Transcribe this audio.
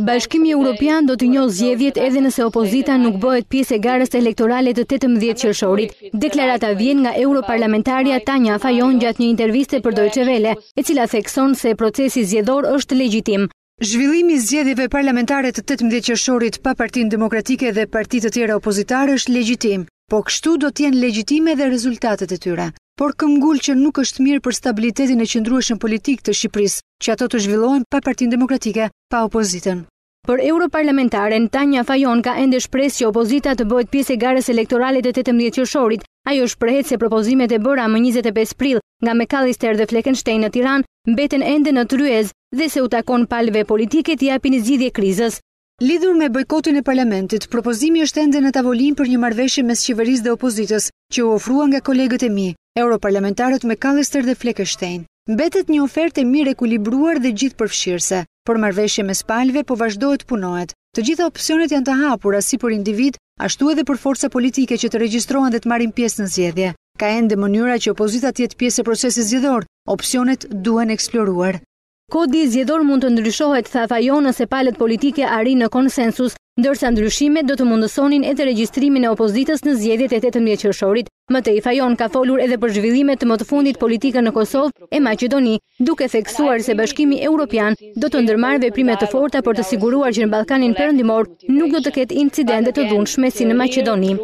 Bashkimi Evropian do të njohë zgjedhjet edhe nëse opozita nuk bëhet pjesë e garës elektorale të 18 qershorit. Deklarata vjen nga europarlamentarja Tanja Fajon gjatë një interviste për Deutsche Welle, e cila thekson se procesi zgjedhor është legjitim. Zhvillimi i zgjedhjeve parlamentare të 18 qershorit pa Partinë Demokratike dhe parti të tjera opozitare është legjitim, po kështu do të jenë legjitime edhe rezultatet e tyre. Por këmbgul që nuk është mirë për stabilitetin e qëndrueshëm politik të Shqipërisë, që ato të zhvillohen pa Partinë Demokratike, pa opozitën. Për europarlamentaren Tanja Fajon ka ende shpresë që opozita të bëhet pjesë e garës elektorale të 18 qershorit. Ajo shprehet se propozimet e bëra më 25 prill nga McAllister dhe Fleckenstein në Tiranë mbeten ende në tryez dhe se u takon palëve politike të japin zgjidhje krizës. Lidhur me bojkotin e parlamentit, propozimi është ende në tavolinë për një marrëveshje mes qeverisë dhe opozitës, që u ofrua nga kolegët e mi, europarlamentarët McAllister dhe Fleckenstein. Mbetet një ofertë e mirë ekuilibruar dhe gjithëpërfshirëse, por marrëveshje mes palëve po vazhdohet punohet. Të gjitha opsionet janë të hapura si për individ, ashtu edhe për forca politike që të regjistrohen dhe të marrin pjesë në zgjedhje. Ka ende mënyra që opozita të jetë pjesë e procesit zgjedhor. Opsionet duhen eksploruar. Kodi zgjedhor mund të ndryshohet, tha Fajon, nëse palët politike arrin në konsensus, ndërsa ndryshimet do të mundësonin edhe regjistrimin e opozitës në zgjedhjet e 18 qershorit. Më tej, Fajon ka folur edhe për zhvillimet të më të fundit politike në Kosovë e Maqedoni, duke theksuar se Bashkimi Evropian do të ndërmarrë veprime të forta për të siguruar që në Ballkanin Perëndimor nuk do të ketë incidente të dhunshme si në Maqedoni.